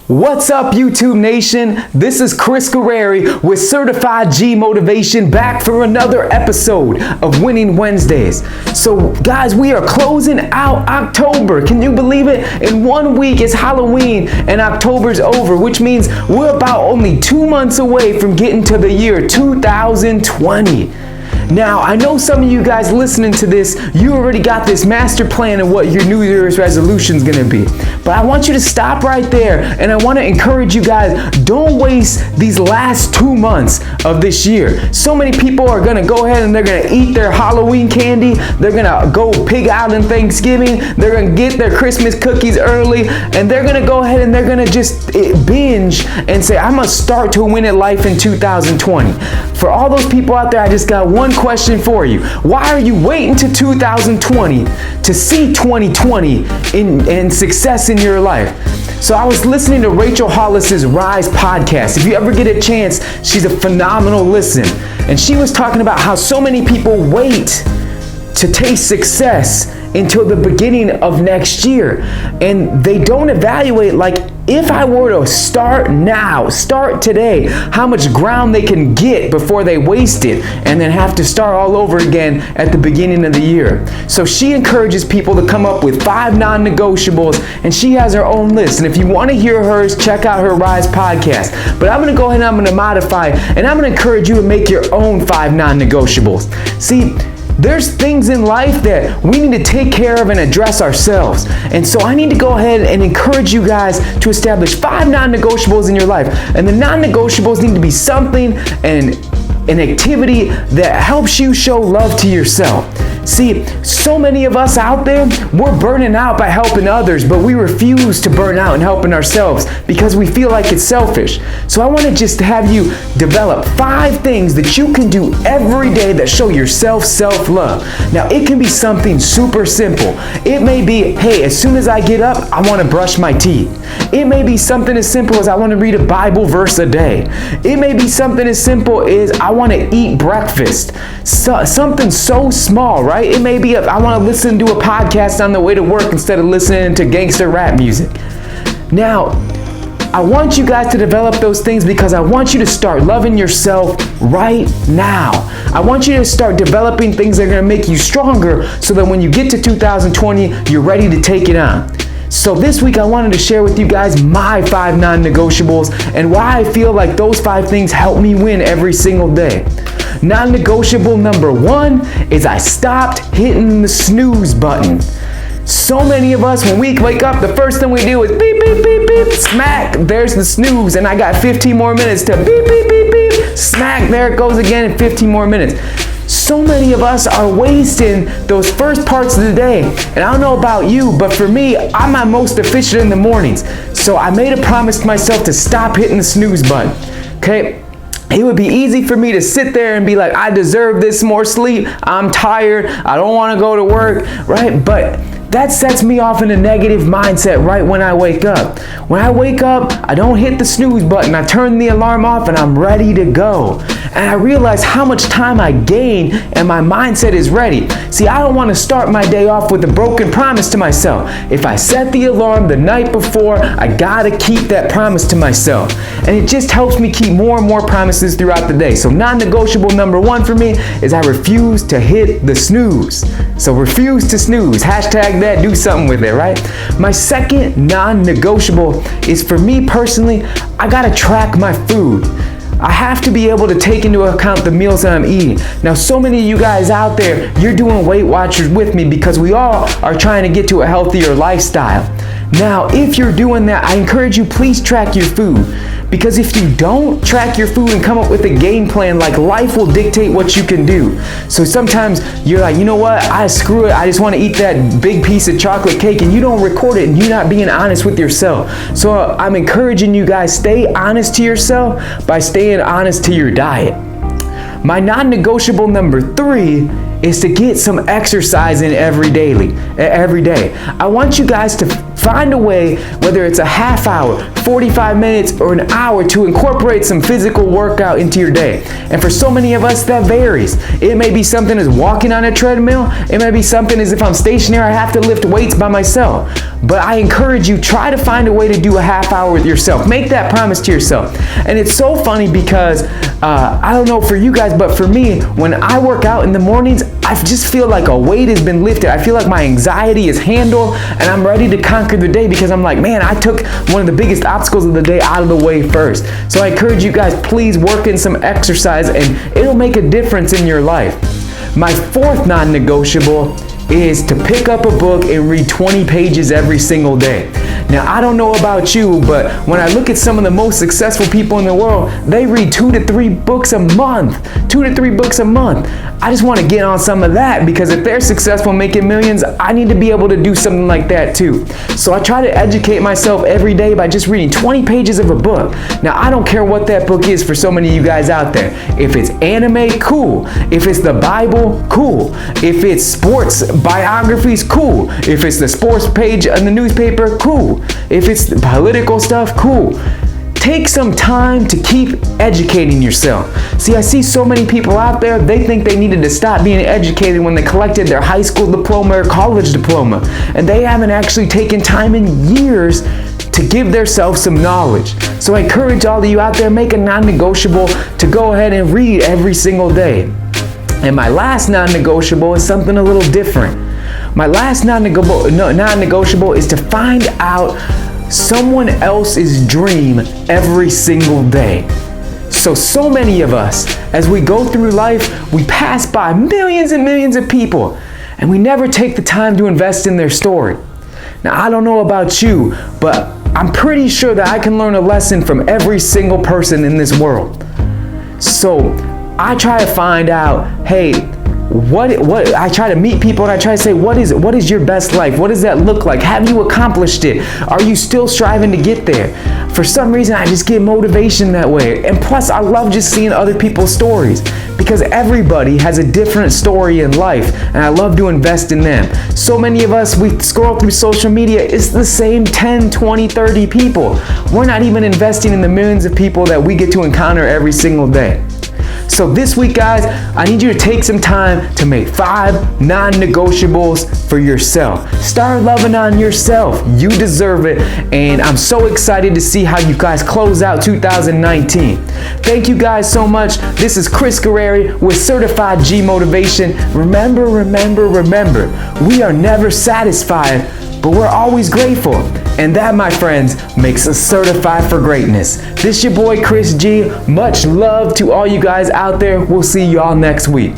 What's up, YouTube Nation? This is Chris Guerreri with Certified G Motivation, back for another episode of Winning Wednesdays. So guys, we are closing out October. Can you believe it? In 1 week it's Halloween and October's over, which means we're about only 2 months away from getting to the year 2020. Now, I know some of you guys listening to this, you already got this master plan of what your New Year's resolution is going to be. But I want you to stop right there, and I want to encourage you guys, don't waste these last 2 months of this year. So many people are going to go ahead and they're going to eat their Halloween candy, they're going to go pig out on Thanksgiving, they're going to get their Christmas cookies early, and they're going to go ahead and they're going to just binge and say, I'm going to start to win at life in 2020. For all those people out there, I just got one question for you. Why are you waiting to 2020 to see 2020 in success in your life? So I was listening to Rachel Hollis's Rise podcast. If you ever get a chance, she's a phenomenal listen. And she was talking about how so many people wait to taste success until the beginning of next year. And they don't evaluate, like, if I were to start now, start today, how much ground they can get before they waste it and then have to start all over again at the beginning of the year. So she encourages people to come up with 5 non-negotiables, and she has her own list. And if you want to hear hers, check out her Rise podcast. But I'm going to go ahead and I'm going to modify, and I'm going to encourage you to make your own 5 non-negotiables. See, there's things in life that we need to take care of and address ourselves. And so I need to go ahead and encourage you guys to establish 5 non-negotiables in your life. And the non-negotiables need to be something and an activity that helps you show love to yourself. See, so many of us out there, we're burning out by helping others, but we refuse to burn out in helping ourselves because we feel like it's selfish. So I want to just have you develop 5 things that you can do every day that show yourself self-love. Now, it can be something super simple. It may be, hey, as soon as I get up, I want to brush my teeth. It may be something as simple as I want to read a Bible verse a day. It may be something as simple as I want to eat breakfast. Something so small, right? It may be I want to listen to a podcast on the way to work instead of listening to gangster rap music. Now, I want you guys to develop those things because I want you to start loving yourself right now. I want you to start developing things that are going to make you stronger so that when you get to 2020, you're ready to take it on. So this week I wanted to share with you guys my 5 non-negotiables and why I feel like those 5 things help me win every single day. Non-negotiable number 1 is I stopped hitting the snooze button. So many of us, when we wake up, the first thing we do is beep, beep, beep, beep, smack, there's the snooze, and I got 15 more minutes to beep, beep, beep, beep, smack, there it goes again in 15 more minutes. So many of us are wasting those first parts of the day. And I don't know about you, but for me, I'm my most efficient in the mornings. So I made a promise to myself to stop hitting the snooze button, okay? It would be easy for me to sit there and be like, I deserve this more sleep. I'm tired. I don't want to go to work, right? But that sets me off in a negative mindset right when I wake up. When I wake up, I don't hit the snooze button. I turn the alarm off and I'm ready to go. And I realize how much time I gain and my mindset is ready. See, I don't want to start my day off with a broken promise to myself. If I set the alarm the night before, I gotta keep that promise to myself. And it just helps me keep more and more promises throughout the day. So non-negotiable number 1 for me is I refuse to hit the snooze. So refuse to snooze. Hashtag that, do something with it, right? My second non-negotiable is, for me personally, I gotta track my food. I have to be able to take into account the meals that I'm eating. Now, so many of you guys out there, you're doing Weight Watchers with me because we all are trying to get to a healthier lifestyle. Now, if you're doing that, I encourage you, please track your food. Because if you don't track your food and come up with a game plan, like, life will dictate what you can do. So sometimes you're like, you know what, screw it, I just want to eat that big piece of chocolate cake, and you don't record it and you're not being honest with yourself. So I'm encouraging you guys, stay honest to yourself by staying honest to your diet. My non-negotiable number 3 is to get some exercise in every day. I want you guys to find a way, whether it's a half hour, 45 minutes, or an hour, to incorporate some physical workout into your day. And for so many of us, that varies. It may be something as walking on a treadmill. It may be something as if I'm stationary, I have to lift weights by myself. But I encourage you, try to find a way to do a half hour with yourself. Make that promise to yourself. And it's so funny because I don't know for you guys, but for me, when I work out in the mornings, I just feel like a weight has been lifted. I feel like my anxiety is handled and I'm ready to conquer the day, because I'm like, man, I took one of the biggest obstacles of the day out of the way first. So I encourage you guys, please work in some exercise and it'll make a difference in your life. My fourth non-negotiable is to pick up a book and read 20 pages every single day. Now, I don't know about you, but when I look at some of the most successful people in the world, they read 2 to 3 books a month. 2 to 3 books a month. I just want to get on some of that, because if they're successful making millions, I need to be able to do something like that too. So I try to educate myself every day by just reading 20 pages of a book. Now, I don't care what that book is for so many of you guys out there. If it's anime, cool. If it's the Bible, cool. If it's sports biographies, cool. If it's the sports page in the newspaper, cool. If it's the political stuff, cool. Take some time to keep educating yourself. See, I see so many people out there, they think they needed to stop being educated when they collected their high school diploma or college diploma. And they haven't actually taken time in years to give themselves some knowledge. So I encourage all of you out there, make a non-negotiable to go ahead and read every single day. And my last non-negotiable is something a little different. My last non-negotiable is to find out someone else's dream every single day. So many of us, as we go through life, we pass by millions and millions of people, and we never take the time to invest in their story. Now, I don't know about you, but I'm pretty sure that I can learn a lesson from every single person in this world. So I try to find out, hey, what I try to meet people and I try to say, what is your best life? What does that look like? Have you accomplished it? Are you still striving to get there? For some reason, I just get motivation that way. And plus, I love just seeing other people's stories, because everybody has a different story in life, and I love to invest in them. So many of us, we scroll through social media, it's the same 10, 20, 30 people. We're not even investing in the millions of people that we get to encounter every single day. So this week, guys, I need you to take some time to make 5 non-negotiables for yourself. Start loving on yourself. You deserve it. And I'm so excited to see how you guys close out 2019. Thank you guys so much. This is Chris Guerreri with Certified G Motivation. Remember, we are never satisfied, but we're always grateful. And that, my friends, makes us certified for greatness. This your boy, Chris G. Much love to all you guys out there. We'll see y'all next week.